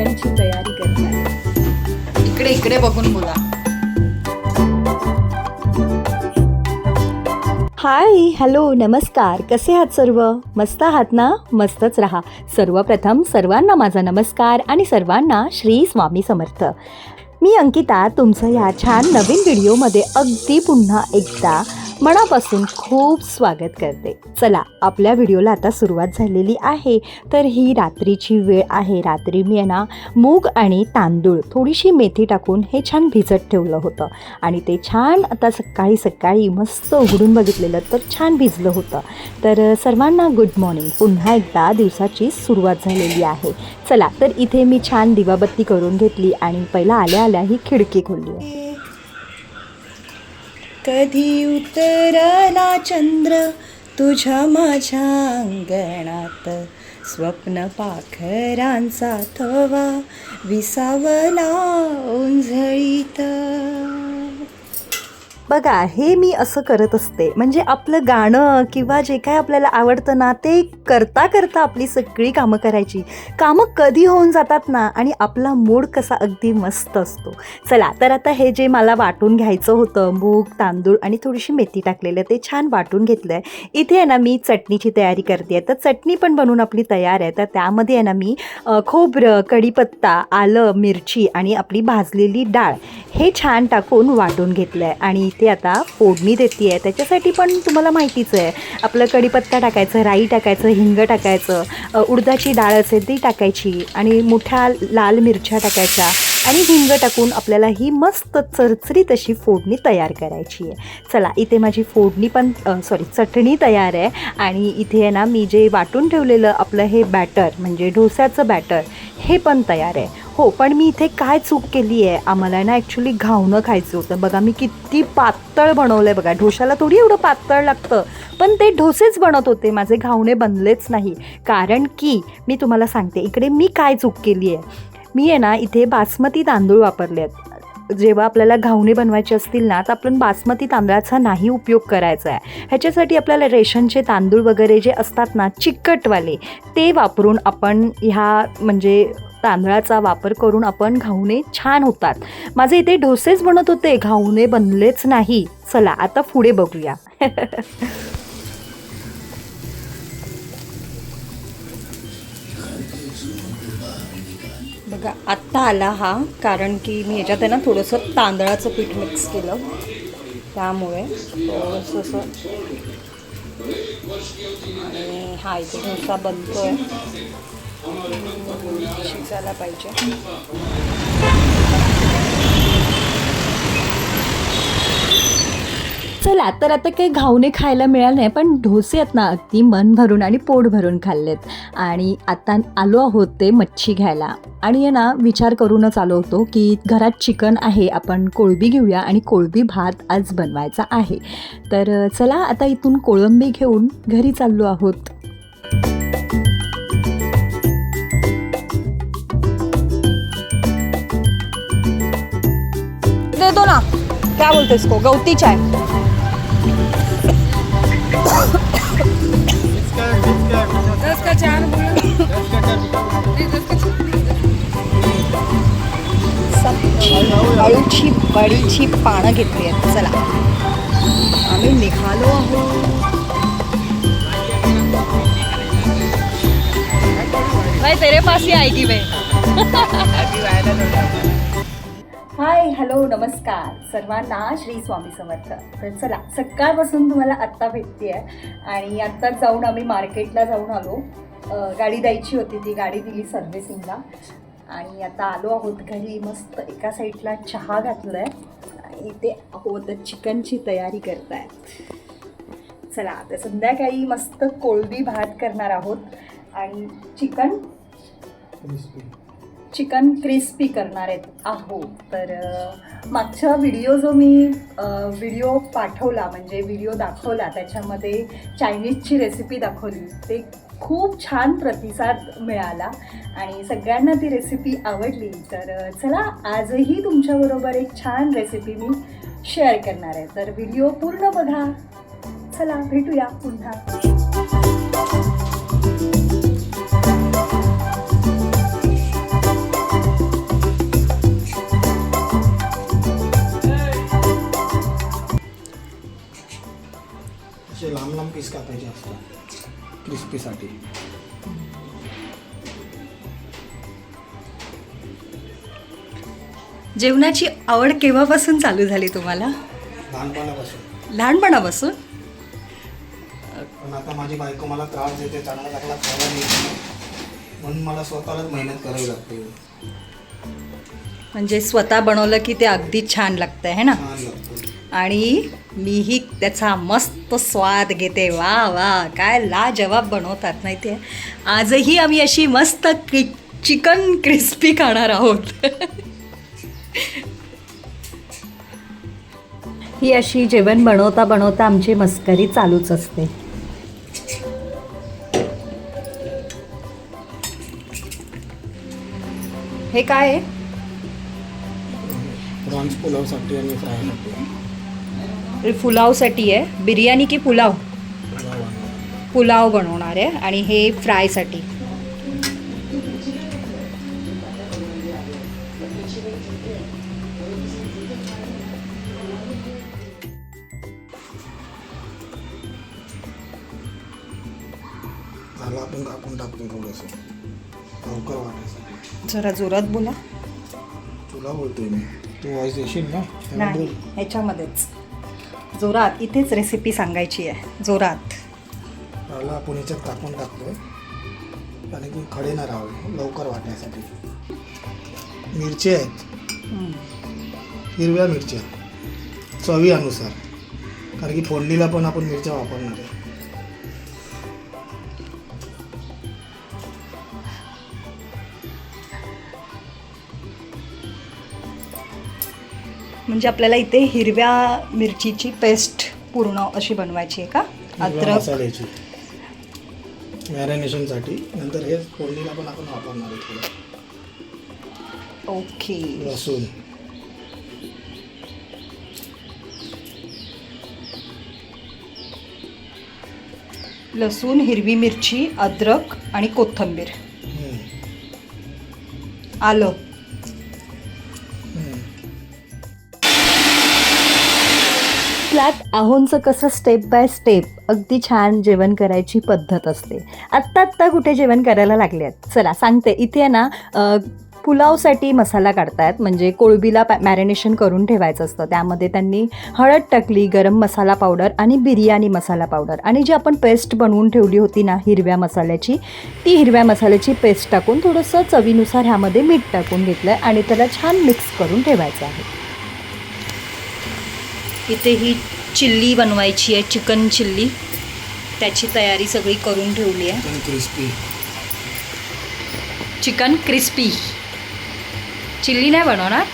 चिकनची तयारी करताय. इकडे इकडे बघून बोला. हाय, हॅलो, नमस्कार. कसे आहात सर्व? मस्त आहात ना? मस्तच राहा. सर्वप्रथम सर्वांना माझा नमस्कार आणि सर्वांना श्री स्वामी समर्थ. मी अंकिता तुमचं या छान नवीन व्हिडिओमध्ये अगदी पुन्हा एकदा मनापासून खूप स्वागत करते. चला, आपल्या व्हिडिओला आता सुरुवात झालेली आहे. तर ही रात्रीची वेळ आहे. रात्री मी मूग आणि तांदूळ थोडीशी मेथी टाकून हे छान भिजत ठेवलं होतं आणि ते छान आता सकाळी मस्त उघडून बघितलेलं तर छान भिजलं होतं. तर सर्वांना गुड मॉर्निंग. पुन्हा एकदा दिवसाची सुरुवात झालेली आहे. चला, तर इथे मी छान दिवाबत्ती करून घेतली आणि पहिला आल्या ही खिडकी खोलली. कधी उतरला चंद्र तुझ्या माझ्या अंगणात, स्वप्न पाखरांचा थवा विसावला ओंजळीत. बघा, हे मी असं करत असते. म्हणजे आपलं गाणं किंवा जे काय आपल्याला आवडतं ना ते करता करता आपली सगळी कामं करायची. कामं कधी होऊन जातात ना आणि आपला मूड कसा अगदी मस्त असतो. चला, तर आता हे जे मला वाटून घ्यायचं होतं, मूग, तांदूळ आणि थोडीशी मेथी टाकलेलं, ते छान वाटून घेतलं आहे. इथे आहे ना मी चटणीची तयारी करते आहे. तर चटणी पण बनवून आपली तयार आहे. तर त्यामध्ये आहे ना मी खोबरं, कढीपत्ता, आलं, मिरची आणि आपली भाजलेली डाळ हे छान टाकून वाटून घेतलं आहे. आणि इथे आता फोडणी देते आहे. त्याच्यासाठी पण तुम्हाला माहितीच आहे, आपलं कढीपत्ता टाकायचं, राई टाकायचं, हिंग टाकायचं, उडदाची डाळ असेल ती टाकायची आणि मोठ्या लाल मिरच्या टाकायच्या आणि हिंग टाकून आपल्याला ही मस्त चरचरीत अशी फोडणी तयार करायची आहे. चला, इथे माझी फोडणी पण चटणी तयार आहे. आणि इथे आहे ना मी जे वाटून ठेवलेलं आपलं हे बॅटर म्हणजे डोस्याचं बॅटर हे पण तयार आहे. हो, पण मी इथे काय चूक केली आहे, आम्हाला ना ॲक्च्युली घावणं खायचं होतं. बघा, मी किती पातळ बनवलं आहे. बघा, ढोशाला थोडी एवढं पातळ लागतं, पण ते ढोसेच बनत होते, माझे घावणे बनलेच नाही. कारण की मी तुम्हाला सांगते इकडे मी काय चूक केली आहे. मी आहे ना इथे बासमती तांदूळ वापरले आहेत. जेव्हा आपल्याला घावणे बनवायचे असतील ना तर आपण बासमती तांदळाचा नाही उपयोग करायचा आहे. ह्याच्यासाठी आपल्याला रेशनचे तांदूळ वगैरे जे असतात ना चिकटवाले, ते वापरून आपण ह्या म्हणजे तांदळाचा वापर करून आपण घावणे छान होतात. माझे इथे डोसेच बनत होते, घावणे बनलेच नाही. चला, आता पुढे बघूया. बघा, आत्ता आला हा, कारण की मी ह्याच्यात आहे ना थोडंसं तांदळाचं पीठ मिक्स केलं, त्यामुळे थोडंसं असं. आणि हा इथे डोसा बनतो आहे, शिजायला पाहिजे. चला, तर आता काही घावणे खायला मिळालं नाही, पण ढोसे आहेत ना अगदी मन भरून आणि पोट भरून खाल्लेत. आणि आता आलो आहोत ते मच्छी घ्यायला. आणि आहे ना विचार करूनच आलो होतो की घरात चिकन आहे, आपण कोळंबी घेऊया आणि कोळंबी भात आज बनवायचा आहे. तर चला, आता इथून कोळंबी घेऊन घरी चाललो आहोत. देतो ना, क्या बोलतेस को, गवती चाय. अळूची बडीची पानं घेतली आहेत. चला, आम्ही निघालो आहोत. भाई तेरे पास ही आएगी बे. हाय, हॅलो, नमस्कार सर्वांना, श्री स्वामी समर्थ. तर चला, सकाळपासून तुम्हाला आत्ता भेटते आहे आणि आत्ताच जाऊन आम्ही मार्केटला जाऊन आलो. गाडी द्यायची होती, ती गाडी दिली सर्व्हिसिंगला आणि आता आलो आहोत घरी. मस्त एका साईडला चहा घातला आहे आणि इथे आहोत चिकनची तयारी करताय. चला, आता संध्याकाळी मस्त कोळंबी भात करणार आहोत आणि चिकन क्रिस्पी करणार आहोत. तर मागचा व्हिडिओ जो मी व्हिडिओ पाठवला म्हणजे व्हिडिओ दाखवला, त्याच्यामध्ये चायनीजची रेसिपी दाखवली, ते खूप छान प्रतिसाद मिळाला आणि सगळ्यांना ती रेसिपी आवडली. तर चला, आजही तुमच्याबरोबर एक छान रेसिपी मी शेअर करणार आहे. तर व्हिडिओ पूर्ण बघा. चला, भेटूया पुन्हा. क्रिस्पीसाठी. जेवणाची आवड केव्हापासून चालू झाली तुम्हाला? लहानपणापासून. लहानपणापासून? पण आता माझी बायको मला त्रास देते, चांगला चांगला खायला नाही, म्हणून मला स्वतःलाच मेहनत करावी लागते. म्हणजे स्वतः बनवलं की ते अगदी छान लागतं आहे ना. छान लागतं. आणि मीही त्याचा मस्त स्वाद घेते. वा वा, काय लाजवाब बनवतात माहिती आहे. आजही आम्ही अशी मस्त चिकन क्रिस्पी खाणार आहोत. ही अशी जेवण बनवता बनवता आमची मस्करी चालूच असते. हे काय आहे? प्रॉन्स पुलावसाठी आणि फ्रायसाठी. हे पुलावसाठी आहे. बिर्याणी की पुलाव? पुलाव आणि पुलाव बनवणार आहे आणि हे फ्रायसाठी. झालं, आपण कापून टाकतो थोडंसं लवकर वाटायसाठी. जरा जोरात बोला. तुला बोलतोय मी, तू व्हॉइस देशील ना, तेव्हा नाही, बोल. ह्याच्यामध्येच जोरात. इथेच रेसिपी सांगायची आहे, जोरात. त्याला आपण याच्यात कापून टाकतोय कारण की खडे ना राहावे, लवकर वाटायसाठी. मिरची आहेत, हिरव्या मिरच्या चवी अनुसार, कारण की फोडणीला पण आपण मिरच्या वापरणार आहे. म्हणजे आपल्याला इथे हिरव्या मिरचीची पेस्ट पूर्ण अशी बनवायची आहे का? हिरव्या अद्रक. मसाल्याची मॅरिनेशनसाठी. नंतर हे फोडणीला पण आपण वापरणार आहे. थोडं ओके. लसूण, लसूण, हिरवी मिरची, अद्रक आणि कोथिंबीर, आलं. फ्लॅट आहोंचं कसं स्टेप बाय स्टेप अगदी छान जेवण करायची पद्धत असते. आत्ता कुठे जेवण करायला लागले आहेत. चला सांगते. इथे ना पुलावसाठी मसाला काढतायत. म्हणजे कोळंबीला मॅरिनेशन करून ठेवायचं असतं. त्यामध्ये त्यांनी हळद टाकली, गरम मसाला पावडर आणि बिर्याणी मसाला पावडर, आणि जी आपण पेस्ट बनवून ठेवली होती ना हिरव्या मसाल्याची, ती हिरव्या मसाल्याची पेस्ट टाकून थोडंसं चवीनुसार ह्यामध्ये मीठ टाकून घेतलं आहे आणि त्याला छान मिक्स करून ठेवायचं आहे. इथे ही चिल्ली बनवायची आहे, चिकन चिल्ली. त्याची तयारी सगळी करून ठेवली आहे. Chicken crispy. Chicken crispy. Chilli नाही बनवणार?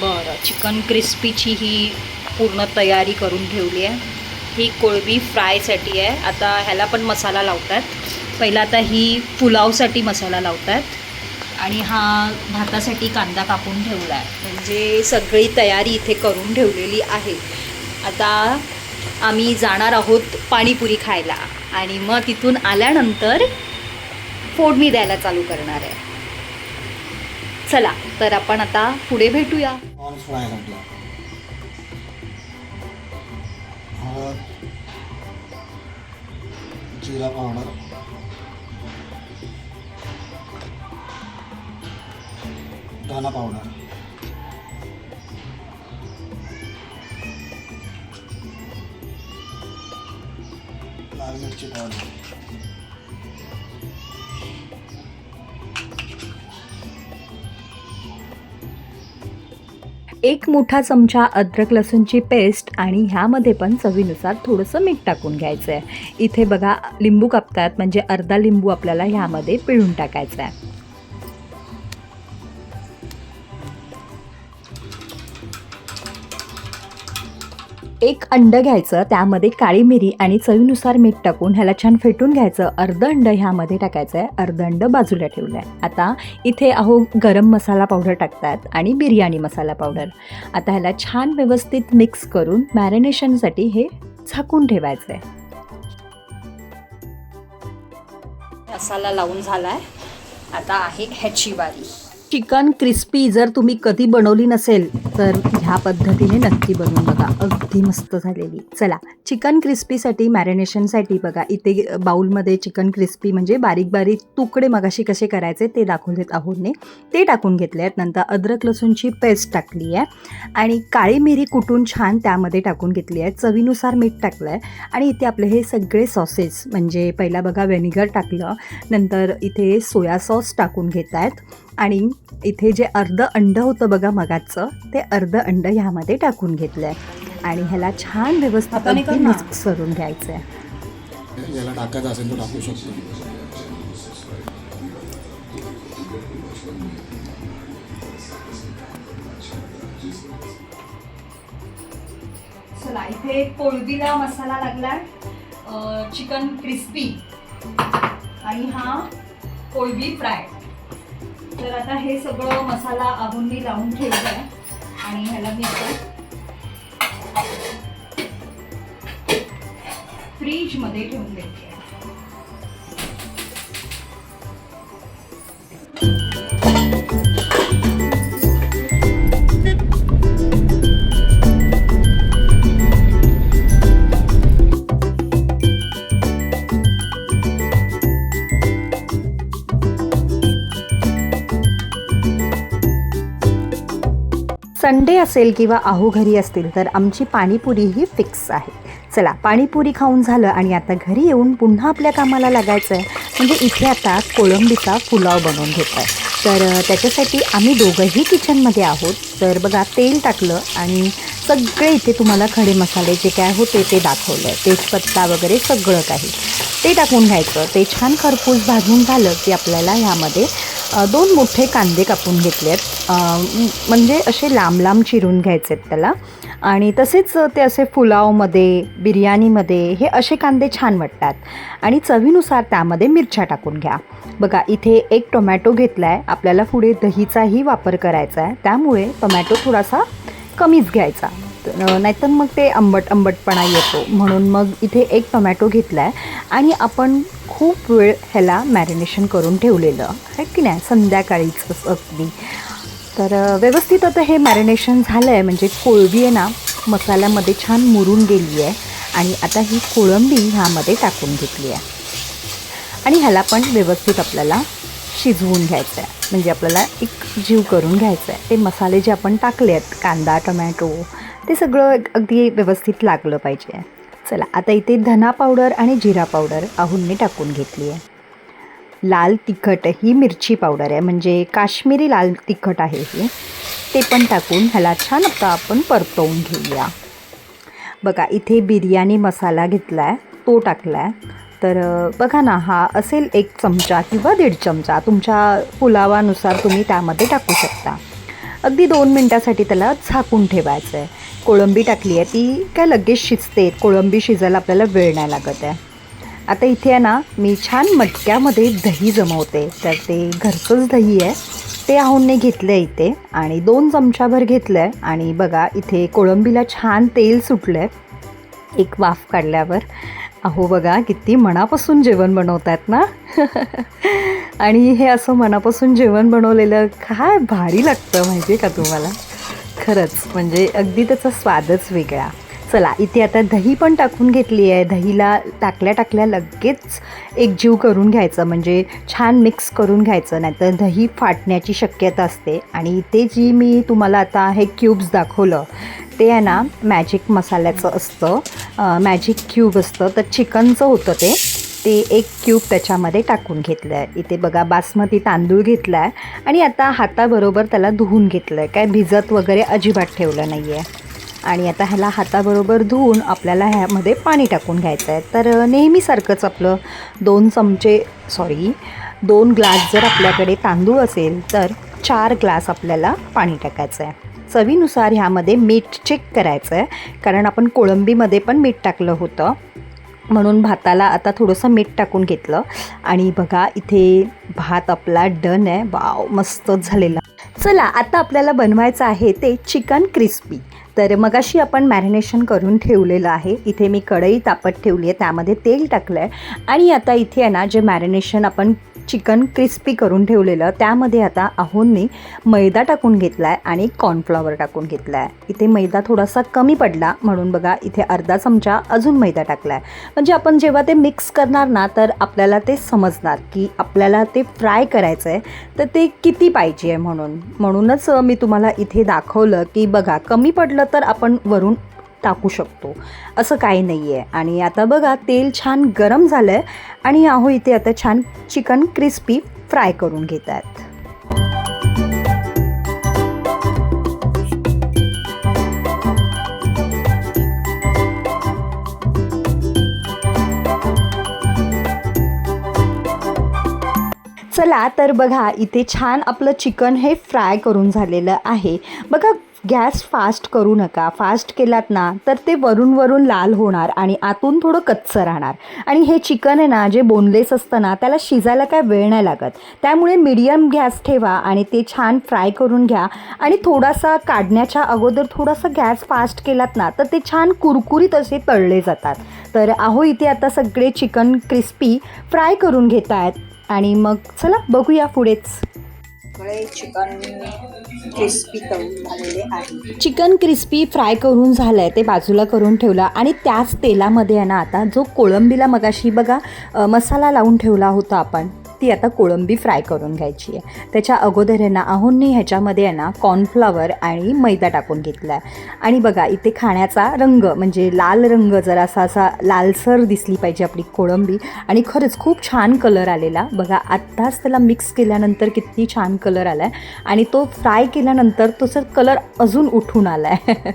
बरं, चिकन क्रिस्पीची ही पूर्ण तयारी करून ठेवली आहे. ही कोळंबी फ्रायसाठी आहे. आता ह्याला पण मसाला लावतात. पहिला आता ही पुलावसाठी मसाला लावतात आणि हा भातासाठी कांदा कापून ठेवला आहे. म्हणजे सगळी तयारी इथे करून ठेवलेली आहे. आता आम्ही जाणार आहोत पाणीपुरी खायला आणि मग तिथून आल्यानंतर फोडणी द्यायला चालू करणार आहे. चला तर आपण आता पुढे भेटूया. प्रॉन्स फ्रायसाठी हळद, जिरा पावडर, धना पावडर, लाल मिरची पावडर, एक मोठा चमचा अद्रक लसूणची पेस्ट आणि ह्यामध्ये पण चवीनुसार थोडंसं मीठ टाकून घ्यायचं आहे. इथे बघा लिंबू कापतात, म्हणजे अर्धा लिंबू आपल्याला ह्यामध्ये पिळून टाकायचा आहे. एक अंड घ्यायचं, त्यामध्ये काळी मिरी आणि चवीनुसार मीठ टाकून ह्याला छान फेटून घ्यायचं. अर्ध अंड ह्यामध्ये टाकायचं आहे, अर्ध अंड बाजूला ठेवलं आहे. आता इथे अहो गरम मसाला पावडर टाकतात आणि बिर्याणी मसाला पावडर. आता ह्याला छान व्यवस्थित मिक्स करून मॅरिनेशनसाठी हे झाकून ठेवायचं आहे. मसाला लावून झाला आहे. आता आहे ह्याची वारी. चिकन क्रिस्पी जर तुम्ही कधी बनवली नसेल तर ह्या पद्धतीने नक्की बनवून बघा, अगदी मस्त झालेली. चला, चिकन क्रिस्पीसाठी मॅरिनेशनसाठी बघा इथे बाउलमध्ये चिकन क्रिस्पी म्हणजे बारीक बारीक तुकडे मगाशी कसे करायचे ते दाखवलेत आहोतने, ते टाकून घेतले आहेत. नंतर अद्रक लसूणची पेस्ट टाकली आहे आणि काळी मिरी कुटून छान त्यामध्ये टाकून घेतली आहे. चवीनुसार मीठ टाकलं आहे आणि इथे आपले हे सगळे सॉसेस म्हणजे पहिला बघा व्हिनेगर टाकलं, नंतर इथे सोया सॉस टाकून घेत आहेत आणि इथे जे अर्ध अंड होतं बघा मगाचं, ते अर्ध अंड ह्यामध्ये टाकून घेतलं आहे आणि ह्याला छान व्यवस्थित मिक्स करून घ्यायचं आहे. याला टाकायचं असेल तर टाकू शकतो. चला, इथे कोळंबीला मसाला लागला, चिकन क्रिस्पी आणि हा कोळंबी फ्राय. तर आता हे सगळं मसाला आगून लावून ठेवलं आहे आणि ह्याला मी आता फ्रीजमध्ये ठेवून देते. संडे असेल किंवा आहो घरी असतील तर आमची पाणीपुरी ही फिक्स आहे. चला, पाणीपुरी खाऊन झालं आणि आता घरी येऊन पुन्हा आपल्या कामाला लागायचं आहे. म्हणजे इथे आता कोळंबीचा पुलाव बनवून घेत आहे. तर त्याच्यासाठी आम्ही दोघंही किचनमध्ये आहोत. तर बघा, तेल टाकलं आणि सगळे इथे तुम्हाला खडे मसाले जे काय होते ते दाखवलं आहे, तेजपत्ता वगैरे सगळं काही ते टाकून घ्यायचं. ते छान खरपूस भाजून झालं की आपल्याला ह्यामध्ये 2 मोठे कांदे कापून घेतले आहेत, म्हणजे असे लांब लांब चिरून घ्यायचे आहेत त्याला. आणि तसेच ते असे पुलावमध्ये बिर्याणीमध्ये हे असे कांदे छान वाटतात. आणि चवीनुसार त्यामध्ये मिरच्या टाकून घ्या. बघा, इथे 1 टोमॅटो घेतला आहे. आपल्याला पुढे दहीचाही वापर करायचा आहे, त्यामुळे टोमॅटो थोडासा कमीच घ्यायचा, नाहीतर मग ते आंबटपणा येतो. म्हणून मग इथे 1 टोमॅटो घेतला आहे आणि आपण खूप वेळ ह्याला मॅरिनेशन करून ठेवलेलं आहे की नाही, संध्याकाळीच अगदी. तर व्यवस्थित आता हे मॅरिनेशन झालं आहे, म्हणजे कोळंबी आहे ना मसाल्यामध्ये छान मुरून गेली आहे. आणि आता ही कोळंबी ह्यामध्ये टाकून घेतली आहे आणि ह्याला पण व्यवस्थित आपल्याला शिजवून घ्यायचं आहे, म्हणजे आपल्याला एक जीव करून घ्यायचं आहे. ते मसाले जे आपण टाकले आहेत, कांदा टोमॅटो, ते सगळं अगदी व्यवस्थित लागलं पाहिजे. चला, आता इथे धना पावडर आणि जिरा पावडर आहुंनी टाकून घेतली आहे. लाल तिखट ही मिरची पावडर आहे, म्हणजे काश्मीरी लाल तिखट आहे हे, ते पण टाकून ह्याला छान आता आपण परतवून घेऊया. बघा, इथे बिर्याणी मसाला घेतला आहे, तो टाकला आहे. तर बघा ना, हा असेल 1 चमचा किंवा 1.5 चमचा, तुमच्या पुलावानुसार तुम्ही त्यामध्ये टाकू शकता. अगदी 2 मिनटासाठी त्याला झाकून ठेवायचं आहे. कोळंबी टाकली आहे, ती काय लगेच शिजते, कोळंबी शिजायला आपल्याला वेळ नाही लागत आहे. आता इथे आहे ना, मी छान मटक्यामध्ये दही जमवते. तर ते घरचंच दही आहे, ते आहुंने घेतलं आहे इथे आणि 2 चमचाभर घेतलं आहे. आणि बघा, इथे कोळंबीला छान तेल सुटलं आहे एक वाफ काढल्यावर. अहो बघा, किती मनापासून जेवण बनवतात ना. आणि हे असं मनापासून जेवण बनवलेलं काय भारी लागतं माहिती आहे का तुम्हाला. खरंच म्हणजे अगदी त्याचा स्वादच वेगळा. चला, इथे आता दही पण टाकून घेतली आहे. दहीला टाकल्या लगेच एकजीव करून घ्यायचं, म्हणजे छान मिक्स करून घ्यायचं, नाहीतर दही फाटण्याची शक्यता असते. आणि इथे जी मी तुम्हाला आता हे क्यूब्स दाखवलं ते आहे ना मॅजिक मसाल्याचं असतं, मॅजिक क्यूब असतं. तर चिकनचं होतं ते 1 क्यूब त्याच्यामध्ये टाकून घेतलं आहे. इथे बघा, बासमती तांदूळ घेतला आहे आणि आता हाताबरोबर त्याला धुवून घेतलं आहे, काय भिजत वगैरे अजिबात ठेवलं नाही आहे. आणि आता ह्याला हाताबरोबर धुवून आपल्याला ह्यामध्ये पाणी टाकून घ्यायचं आहे. तर नेहमीसारखंच आपलं 2 ग्लास जर आपल्याकडे तांदूळ असेल तर 4 ग्लास आपल्याला पाणी टाकायचं आहे. चवीनुसार ह्यामध्ये मीठ चेक करायचं आहे, कारण आपण कोळंबीमध्ये पण मीठ टाकलं होतं, म्हणून भाताला आता थोडंसं मीठ टाकून घेतलं. आणि बघा, इथे भात आपला डन आहे. वाव, मस्तच झालेला. चला, आता आपल्याला बनवायचं आहे ते चिकन क्रिस्पी. तर मगाशी आपण मॅरिनेशन करून ठेवलेलं आहे. इथे मी कढई तापत ठेवली आहे, त्यामध्ये तेल टाकलं आहे आणि आता इथे आहे ना जे मॅरिनेशन आपण चिकन क्रिस्पी करून ठेवलेलं त्यामध्ये आता आहोंनी मैदा टाकून घेतला आहे आणि कॉर्नफ्लॉवर टाकून घेतला आहे. इथे मैदा थोडासा कमी पडला म्हणून बघा इथे अर्धा चमचा अजून मैदा टाकला आहे. म्हणजे आपण जेव्हा ते मिक्स करणार ना तर आपल्याला ते समजणार की आपल्याला ते फ्राय करायचं आहे तर ते किती पाहिजे आहे म्हणूनच मी तुम्हाला इथे दाखवलं की बघा कमी पडलं तर आपण वरून टाकू शकतो, असं काही नाही आहे. आणि आता बघा तेल छान गरम झालं आहे आणि आहो इथे आता छान चिकन क्रिस्पी फ्राय करून घेत आहेत. चला तर बघा इथे छान आपलं चिकन हे फ्राय करून झालेलं आहे. बघा गॅस फास्ट करू नका, फास्ट केलात ना तर ते वरून लाल होणार आणि आतून थोडं कच्चं राहणार. आणि हे चिकन आहे ना जे बोनलेस असतं ना त्याला शिजायला काय वेळ नाही लागत. त्यामुळे मीडियम गॅस ठेवा आणि ते छान फ्राय करून घ्या. आणि थोडासा काढण्याच्या अगोदर थोडासा गॅस फास्ट केलात ना तर ते छान कुरकुरीत असे तळले जातात. तर आहो इथे आता सगळे चिकन क्रिस्पी फ्राय करून घेत आहेत आणि मग चला बघूया पुढेच. चिकन क्रिस्पी करून झालेले आहे. चिकन क्रिस्पी फ्राय करून झालं आहे ते बाजूला करून ठेवला आणि त्याच तेलामध्ये आहे ना आता जो कोळंबीला मगाशी बघा मसाला लावून ठेवला होता आपण ती आता कोळंबी फ्राय करून घ्यायची आहे. त्याच्या अगोदर आहे ना आहोंनी ह्याच्यामध्ये आहे ना कॉर्नफ्लॉवर आणि मैदा टाकून घेतला आहे. आणि बघा इथे खाण्याचा रंग म्हणजे लाल रंग जरा असा लालसर दिसली पाहिजे आपली कोळंबी आणि खरंच खूप छान कलर आलेला. बघा आत्ताच त्याला मिक्स केल्यानंतर किती छान कलर आला आहे आणि तो फ्राय केल्यानंतर तोचा कलर अजून उठून आला आहे.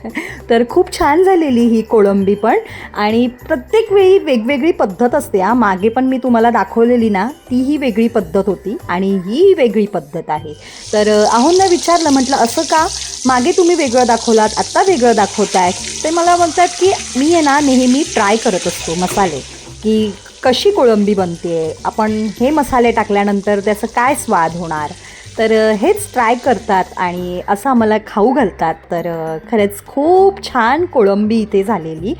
तर खूप छान झालेली ही कोळंबी पण. आणि प्रत्येक वेळी वेगवेगळी पद्धत असते. मागे पण मी तुम्हाला दाखवलेली ना तीही वेगळी पद्धत होती आणि ही वेगळी पद्धत आहे. तर आहोंना विचारलं, म्हटलं असं का मागे तुम्ही वेगळं दाखवलात आत्ता वेगळं दाखवताय. ते मला म्हणतात की मी आहे ना नेहमी ट्राय करत असतो मसाले की कशी कोळंबी बनते, आपण हे मसाले टाकल्यानंतर त्याचं काय स्वाद होणार. तर हेच ट्राय करतात आणि असं आम्हाला खाऊ घालतात. तर खरंच खूप छान कोळंबी इथे झालेली.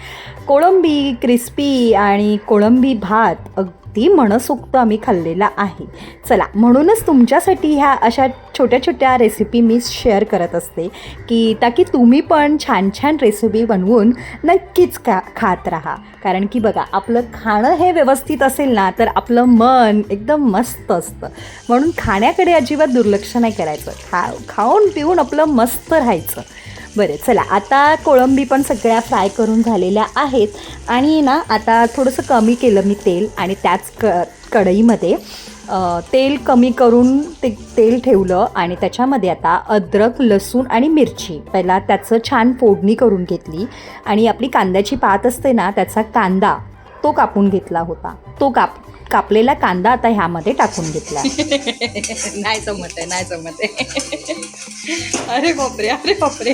कोळंबी क्रिस्पी आणि कोळंबी भात अगदी मनसोक्त आम्ही खाल्लेला आहे. चला म्हणूनच तुमच्यासाठी ह्या अशा छोट्या छोट्या रेसिपी मी शेअर करत असते की ताकी तुम्ही पण छान छान रेसिपी बनवून नक्कीच खात राहा. कारण की बघा आपलं खाणं हे व्यवस्थित असेल ना तर आपलं मन एकदम मस्त असतं. म्हणून खाण्याकडे अजिबात दुर्लक्ष नाही करायचं. खाऊन पिऊन आपलं मस्त राहायचं. बरं चला आता कोळंबी पण सगळ्या फ्राय करून झालेल्या आहेत आणि ना आता थोडंसं कमी केलं मी तेल आणि त्याच कढईमध्ये तेल कमी करून ते तेल ठेवलं आणि त्याच्यामध्ये आता अद्रक लसूण आणि मिरची पहिला त्याचं छान फोडणी करून घेतली. आणि आपली कांद्याची पात असते ना त्याचा कांदा तो कापून घेतला होता. तो कापलेला कांदा आता ह्यामध्ये टाकून घेतला. नाही जमत आहे. अरे बापरे.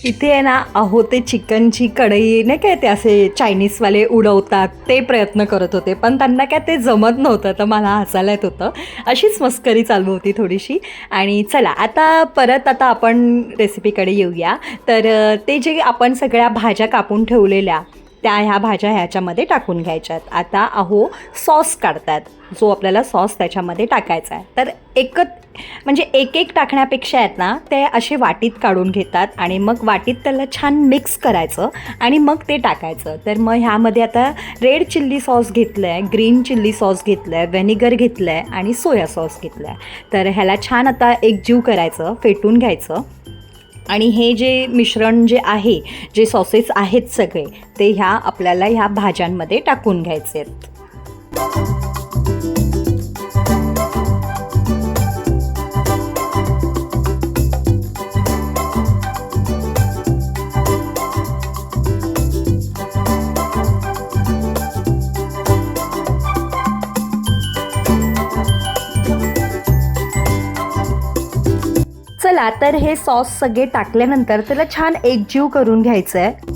इथे आहे ना अहो ते चिकनची कढई नाही काय ते असे चायनीजवाले उडवतात ते प्रयत्न करत होते पण त्यांना काय ते जमत नव्हतं. तर मला हसायला येत होतं. अशीच मस्करी चालू होती थोडीशी. आणि चला आता आपण रेसिपीकडे येऊया. तर ते जे आपण सगळ्या भाज्या कापून ठेवलेल्या ह्या भाज्या ह्याच्यामध्ये टाकून घ्यायच्यात. आता अहो सॉस काढतात जो आपल्याला सॉस त्याच्यामध्ये टाकायचा आहे. तर एक टाकण्यापेक्षा आहेत ना ते असे वाटीत काढून घेतात आणि मग वाटीत त्याला छान मिक्स करायचं आणि मग ते टाकायचं. तर मग ह्यामध्ये आता रेड चिल्ली सॉस घेतलं आहे, ग्रीन चिल्ली सॉस घेतलं आहे, व्हिनेगर घेतलं आहे आणि सोया सॉस घेतलं आहे. तर ह्याला छान आता एकजीव करायचं, फेटून घ्यायचं. आणि हे जे मिश्रण जे आहे जे सॉसेस आहेत सगळे ते आपल्याला ह्या भाज्यांमध्ये टाकून घ्यायचे आहेत. चला तर हे सॉस सगळे टाकल्यानंतर त्याला छान एकजीव करून घ्यायचं आहे.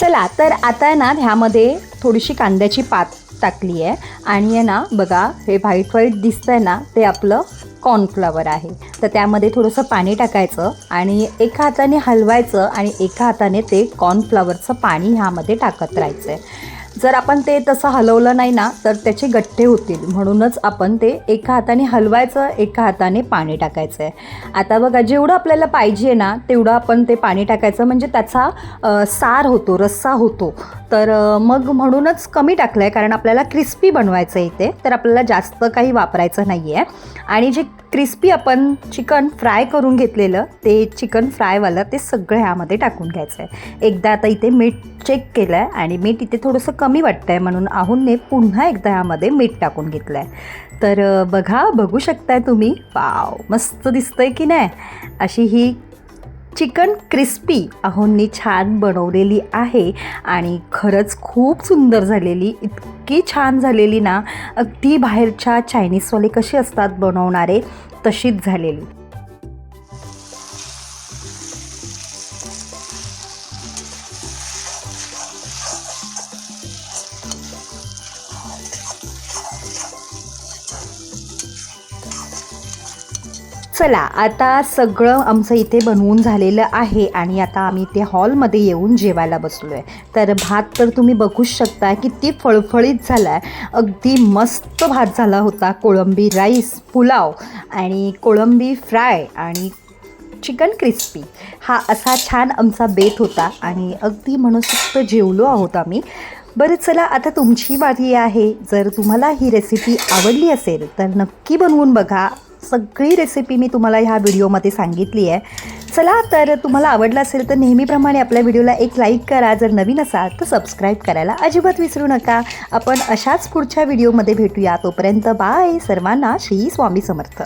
चला तर आता आहे ना ह्यामध्ये थोडीशी कांद्याची पात टाकली आहे आणि आहे ना बघा हे व्हाईट व्हाईट दिसतंय ना ते आपलं कॉर्नफ्लॉवर आहे. तर त्यामध्ये थोडंसं पाणी टाकायचं आणि एका हाताने हलवायचं आणि एका हाताने ते कॉर्नफ्लॉवरचं पाणी ह्यामध्ये टाकत राहायचं आहे. जर आपण ते तसं हलवलं नाही ना तर त्याचे गठ्ठे होतील, म्हणूनच आपण ते एका हाताने हलवायचं, एका हाताने पाणी टाकायचं आहे. आता बघा जेवढं आपल्याला पाहिजे ना तेवढं आपण ते पाणी टाकायचं, म्हणजे त्याचा सार होतो, रस्सा होतो. तर मग म्हणूनच कमी टाकलं आहे, कारण आपल्याला क्रिस्पी बनवायचं आहे इथे, तर आपल्याला जास्त काही वापरायचं नाही आहे. आणि जे क्रिस्पी आपण चिकन फ्राय करून घेतलेलं ते चिकन फ्रायवालं ते सगळं ह्यामध्ये टाकून घ्यायचं आहे. एकदा आता इथे मीठ चेक केलं आहे आणि मीठ इथे थोडंसं कमी वाटतं आहे, म्हणून आहूनने पुन्हा एकदा ह्यामध्ये मीठ टाकून घेतलं आहे. तर बघू शकताय तुम्ही, वाव मस्त दिसतंय की नाही. अशी ही चिकन क्रिस्पी आहूननी छान बनवलेली आहे आणि खरंच खूप सुंदर झालेली, इतकी छान झालेली ना, अगदी बाहेरच्या चायनीजवाले कसे असतात बनवणारे तशीच झालेली. चला आता सगळं आमचं इथे बनवून झालेलं आहे आणि आता आम्ही इथे हॉलमध्ये येऊन जेवायला बसलो आहे. तर भात तर तुम्ही बघूच शकता किती फळफळीत झाला आहे, अगदी मस्त भात झाला होता. कोळंबी राईस, पुलाव आणि कोळंबी फ्राय आणि चिकन क्रिस्पी, हा असा छान आमचा बेत होता आणि अगदी मनसोक्त जेवलो आहोत आम्ही. बरं चला आता तुमची बारी आहे. जर तुम्हाला ही रेसिपी आवडली असेल तर नक्की बनवून बघा. सगळी रेसिपी मी तुम्हाला ह्या व्हिडिओमध्ये सांगितली आहे. चला तर तुम्हाला आवडलं असेल तर नेहमीप्रमाणे आपल्या व्हिडिओला एक लाईक करा. जर नवीन असाल तर सबस्क्राईब करायला अजिबात विसरू नका. आपण अशाच पुढच्या व्हिडिओमध्ये भेटूया. तोपर्यंत बाय. सर्वांना श्री स्वामी समर्थ.